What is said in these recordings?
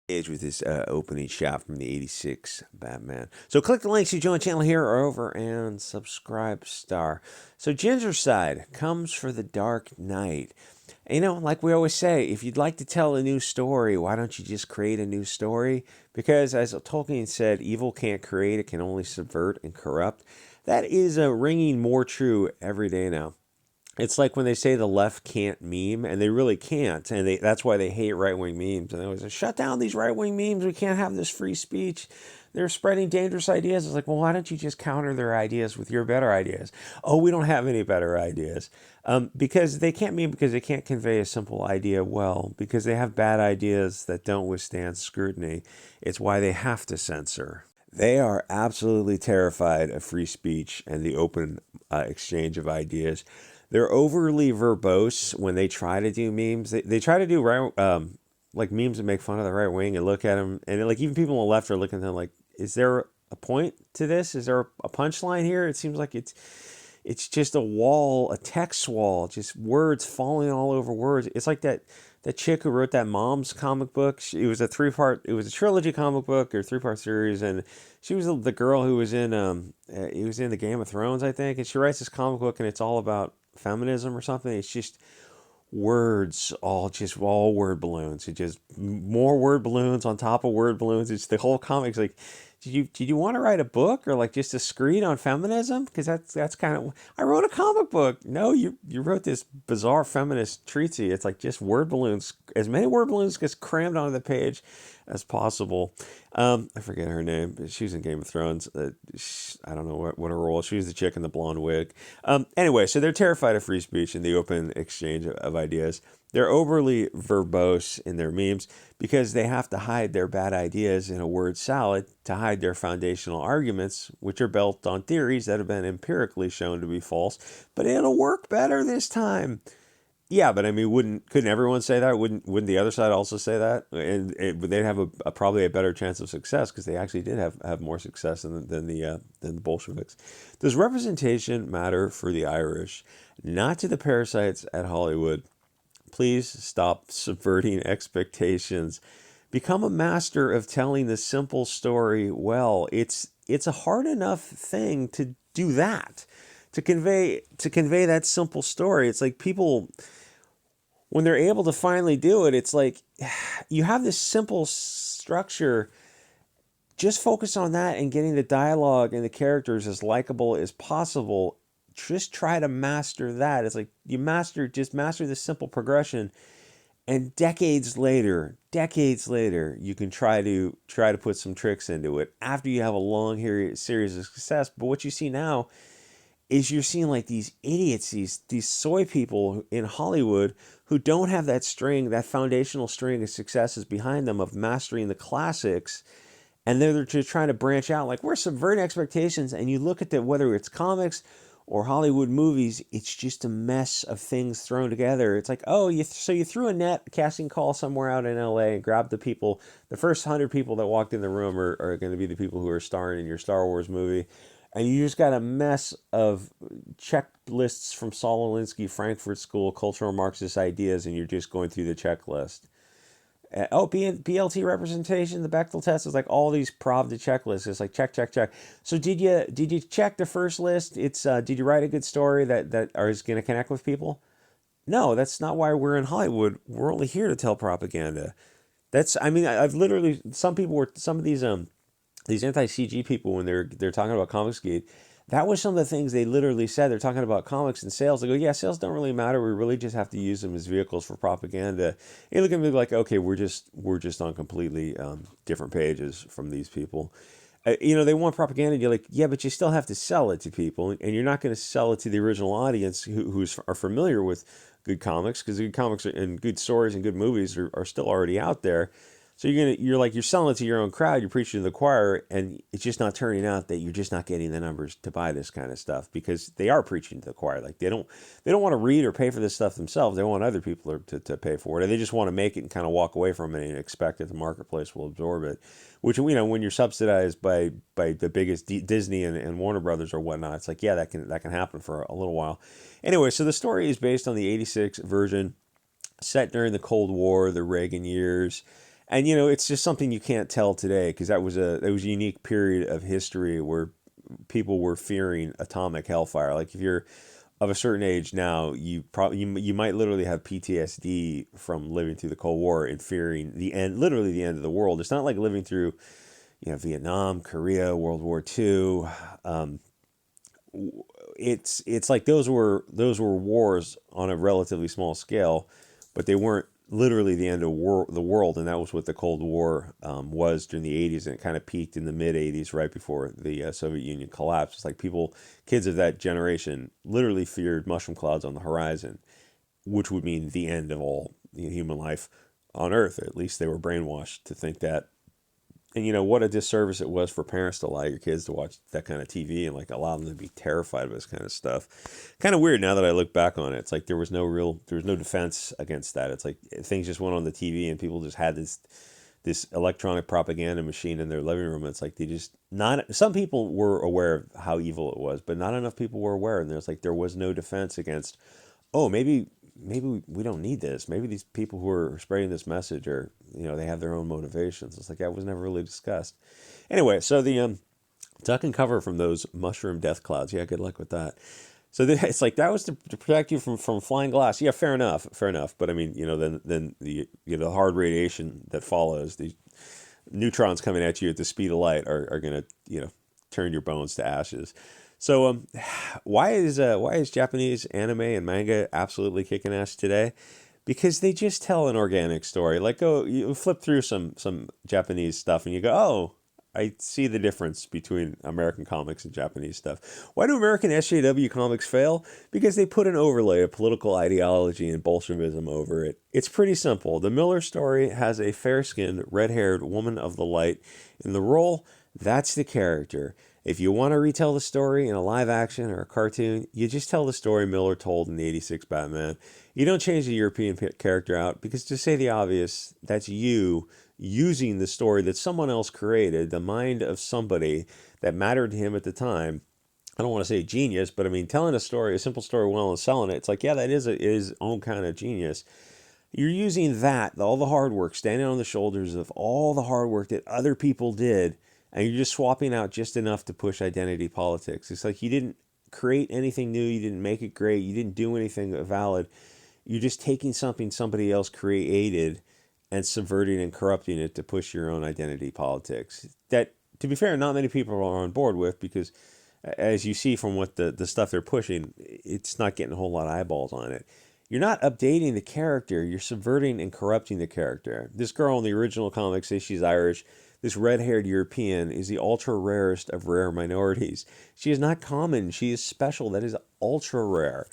With this opening shot from the 86 Batman. So click the links to join the channel here or over and subscribe star. So Gingercide comes for the Dark Knight. And, you know, like we always say, if you'd like to tell a new story, why don't you just create a new story? Because as Tolkien said, evil can't create, it can only subvert and corrupt. That is ringing more true every day now. It's like when they say the left can't meme, and they really can't, and that's why they hate right-wing memes. And they always say, shut down these right-wing memes, we can't have this free speech. They're spreading dangerous ideas. It's like, well, why don't you just counter their ideas with your better ideas? Oh, we don't have any better ideas. Because they can't meme because they can't convey a simple idea well, because they have bad ideas that don't withstand scrutiny. It's why they have to censor. They are absolutely terrified of free speech and the open exchange of ideas. They're overly verbose when they try to do memes. They try to do like memes that make fun of the right wing and look at them. And like even people on the left are looking at them like, is there a point to this? Is there a punchline here? It seems like it's just a wall, a text wall, just words falling all over words. It's like that chick who wrote that Mom's comic book. It was a trilogy comic book or three-part series, and she was the girl who was in it was in the Game of Thrones, I think, and she writes this comic book and it's all about feminism or something. It's just words, all word balloons. It just more word balloons on top of word balloons. It's the whole comic's like, did you want to write a book or like just a screed on feminism? Because that's kind of, I wrote a comic book. No, you wrote this bizarre feminist treatise. It's like just word balloons, as many word balloons gets crammed onto the page as possible. I forget her name, but she was in Game of Thrones. I don't know what her role. She was the chick in the blonde wig. Anyway, so they're terrified of free speech and the open exchange of ideas. They're overly verbose in their memes because they have to hide their bad ideas in a word salad to hide their foundational arguments, which are built on theories that have been empirically shown to be false. But it'll work better this time. Yeah, but I mean, couldn't everyone say that? Wouldn't the other side also say that? And they'd have probably a better chance of success because they actually did have more success than the Bolsheviks. Does representation matter for the Irish? Not to the parasites at Hollywood. Please stop subverting expectations. Become a master of telling the simple story well. It's a hard enough thing to do that, to convey that simple story. It's like people, when they're able to finally do it, it's like you have this simple structure. Just focus on that and getting the dialogue and the characters as likable as possible. Just try to master that. It's like just master this simple progression, and decades later, you can try to put some tricks into it after you have a long series of success. But what you see now is you're seeing like these idiots, these soy people in Hollywood who don't have that foundational string of successes behind them of mastering the classics. And they're just trying to branch out like we're subverting expectations. And you look at whether it's comics or Hollywood movies, it's just a mess of things thrown together. It's like, oh, so you threw a casting call somewhere out in LA and grabbed the people. The first 100 people that walked in the room are going to be the people who are starring in your Star Wars movie. And you just got a mess of checklists from Saul Alinsky, Frankfurt School, cultural Marxist ideas, and you're just going through the checklist. BLT representation, the Bechdel test is like all these Pravda checklists. It's like check. So did you check the first list? It's did you write a good story that is going to connect with people? No, that's not why we're in Hollywood. We're only here to tell propaganda. I've literally, some of these anti-CG people, when they're talking about Comicsgate, that was some of the things they literally said. They're talking about comics and sales. They go, yeah, sales don't really matter. We really just have to use them as vehicles for propaganda. And you look at me like, okay, we're just on completely different pages from these people. They want propaganda. And you're like, yeah, but you still have to sell it to people, and you're not going to sell it to the original audience who are familiar with good comics, because good comics and good stories and good movies are still already out there. So you're selling it to your own crowd, you're preaching to the choir, and it's just not turning out that you're just not getting the numbers to buy this kind of stuff, because they are preaching to the choir. Like they don't want to read or pay for this stuff themselves. They want other people to pay for it, and they just want to make it and kind of walk away from it and expect that the marketplace will absorb it. Which, when you're subsidized by the biggest Disney and Warner Brothers or whatnot, it's like, yeah, that can happen for a little while. Anyway, so the story is based on the '86 version, set during the Cold War, the Reagan years. And you know, it's just something you can't tell today because that was a unique period of history where people were fearing atomic hellfire. Like if you're of a certain age now, you might literally have PTSD from living through the Cold War and fearing the end, literally the end of the world. It's not like living through, you know, Vietnam, Korea, World War II. Um, it's like those were wars on a relatively small scale, but they weren't literally the end of the world, and that was what the Cold War was during the 80s, and it kind of peaked in the mid 80s, right before the Soviet Union collapsed. It's like kids of that generation, literally feared mushroom clouds on the horizon, which would mean the end of all human life on Earth. At least they were brainwashed to think that. And you know what a disservice it was for parents to allow your kids to watch that kind of TV and like allow them to be terrified of this kind of stuff. Kind of weird now that I look back on it. It's like there was no defense against that. It's like things just went on the TV and people just had this electronic propaganda machine in their living room. It's like they just not some people were aware of how evil it was, but not enough people were aware. And there was no defense against, oh, maybe we don't need this. Maybe these people who are spreading this message are, they have their own motivations. It's like that was never really discussed. Anyway, so the duck and cover from those mushroom death clouds. Yeah, good luck with that. So it's like that was to protect you from flying glass. Yeah, fair enough. But I mean, then the hard radiation that follows, the neutrons coming at you at the speed of light are gonna turn your bones to ashes. So why is Japanese anime and manga absolutely kicking ass today? Because they just tell an organic story. Like you flip through some Japanese stuff and you go, oh, I see the difference between American comics and Japanese stuff. Why do American SJW comics fail? Because they put an overlay of political ideology and Bolshevism over it. It's pretty simple. The Miller story has a fair-skinned, red-haired woman of the light in the role. That's the character. If you want to retell the story in a live action or a cartoon, you just tell the story Miller told in the 86 Batman. You don't change the European character out because, to say the obvious, that's you using the story that someone else created, the mind of somebody that mattered to him at the time. I don't want to say genius, but I mean, telling a simple story well and selling it, it's like, yeah, that is his own kind of genius. You're using all the hard work, standing on the shoulders of all the hard work that other people did, and you're just swapping out just enough to push identity politics. It's like you didn't create anything new, you didn't make it great, you didn't do anything valid. You're just taking something somebody else created and subverting and corrupting it to push your own identity politics. That, to be fair, not many people are on board with because, as you see from what the stuff they're pushing, it's not getting a whole lot of eyeballs on it. You're not updating the character, you're subverting and corrupting the character. This girl in the original comic says she's Irish. This red-haired European is the ultra-rarest of rare minorities. She is not common, she is special. That is ultra-rare.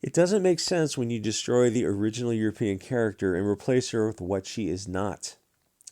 It doesn't make sense when you destroy the original European character and replace her with what she is not.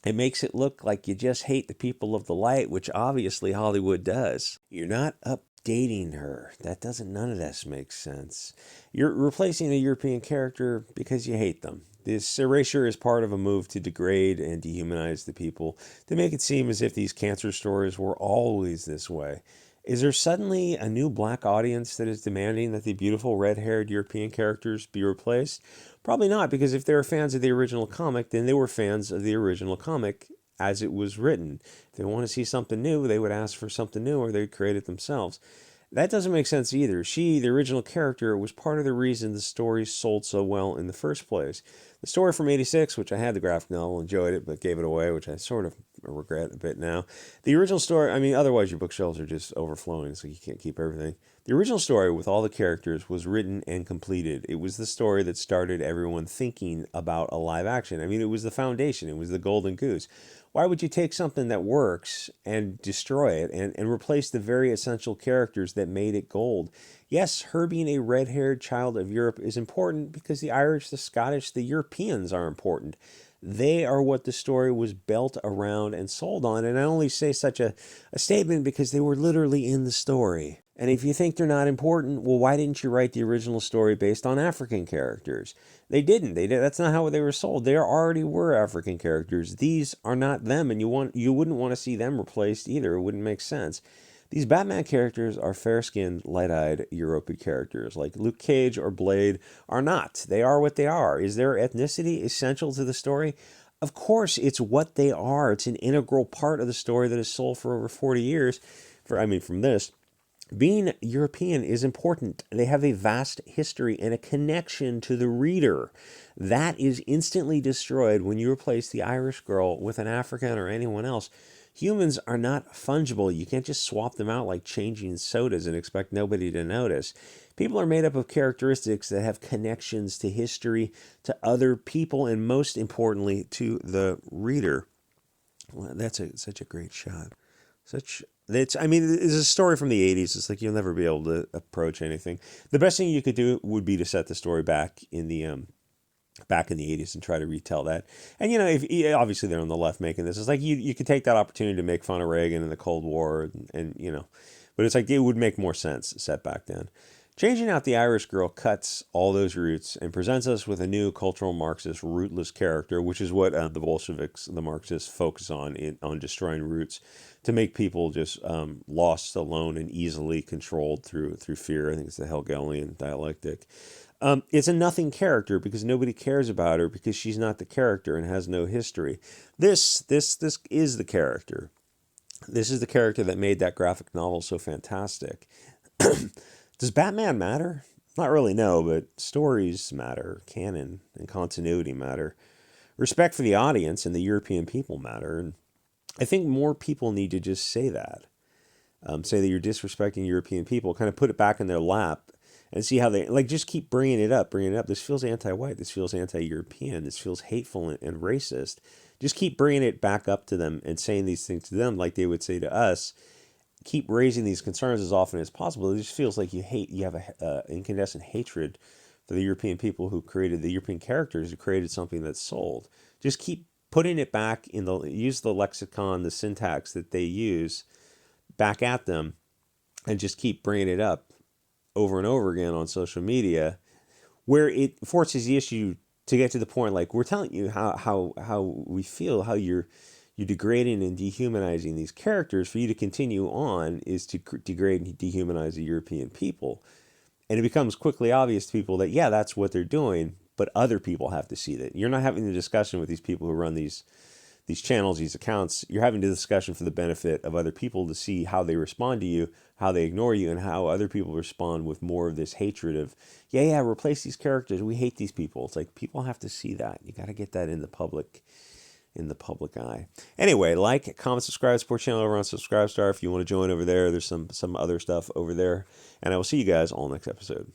It makes it look like you just hate the people of the light, which obviously Hollywood does. You're not updating her. None of this makes sense. You're replacing a European character because you hate them. This erasure is part of a move to degrade and dehumanize the people, to make it seem as if these cancer stories were always this way. Is there suddenly a new black audience that is demanding that the beautiful red-haired European characters be replaced? Probably not, because if they were fans of the original comic, then they were fans of the original comic as it was written. If they want to see something new, they would ask for something new or they'd create it themselves. That doesn't make sense either. She, the original character, was part of the reason the story sold so well in the first place. The story from 86, which I had the graphic novel, enjoyed it, but gave it away, which I sort of regret a bit now. The original story, I mean, otherwise your bookshelves are just overflowing, so you can't keep everything. The original story with all the characters was written and completed. It was the story that started everyone thinking about a live action. I mean, it was the foundation. It was the golden goose. Why would you take something that works and destroy it and replace the very essential characters that made it gold? Yes, her being a red-haired child of Europe is important because the Irish, the Scottish, the Europeans are important. They are what the story was built around and sold on. And I only say such a statement because they were literally in the story. And if you think they're not important, well, why didn't you write the original story based on African characters? They didn't. That's not how they were sold. There already were African characters. These are not them, and you wouldn't want to see them replaced either. It wouldn't make sense. These Batman characters are fair-skinned, light-eyed European characters, like Luke Cage or Blade are not. They are what they are. Is their ethnicity essential to the story? Of course, it's what they are. It's an integral part of the story that has sold for over 40 years. From this. Being European is important. They have a vast history and a connection to the reader. That is instantly destroyed when you replace the Irish girl with an African or anyone else. Humans are not fungible. You can't just swap them out like changing sodas and expect nobody to notice. People are made up of characteristics that have connections to history, to other people, and most importantly, to the reader. Well, such a great shot. It's a story from the 80s. It's like you'll never be able to approach anything. The best thing you could do would be to set the story back in the 80s and try to retell that. And if obviously they're on the left making this, it's like you could take that opportunity to make fun of Reagan and the Cold War, and but it's like it would make more sense set back then. Changing out the Irish girl cuts all those roots and presents us with a new cultural Marxist rootless character, which is what the Bolsheviks, the Marxists, focus on destroying roots to make people just lost, alone, and easily controlled through fear. I think it's the Hegelian dialectic. It's a nothing character because nobody cares about her because she's not the character and has no history. This is the character. This is the character that made that graphic novel so fantastic. Does Batman matter? Not really, no, but stories matter. Canon and continuity matter. Respect for the audience and the European people matter. And I think more people need to just say that. Say that you're disrespecting European people, kind of put it back in their lap and see how they, just keep bringing it up. This feels anti-white. This feels anti-European. This feels hateful and racist. Just keep bringing it back up to them and saying these things to them like they would say to us. Keep raising these concerns as often as possible. It just feels like you have a incandescent hatred for the European people who created the European characters who created something that's sold. Just keep putting it back use the lexicon, the syntax that they use back at them, and just keep bringing it up over and over again on social media, where it forces the issue to get to the point like we're telling you how we feel, how you're degrading and dehumanizing these characters. For you to continue on is to degrade and dehumanize the European people. And it becomes quickly obvious to people that, yeah, that's what they're doing, but other people have to see that. You're not having the discussion with these people who run these channels, these accounts. You're having the discussion for the benefit of other people to see how they respond to you, how they ignore you, and how other people respond with more of this hatred of, yeah, replace these characters. We hate these people. It's like people have to see that. You got to get that in the public eye. Anyway, like, comment, subscribe, support channel over on Subscribestar if you want to join over there. There's some other stuff over there. And I will see you guys all next episode.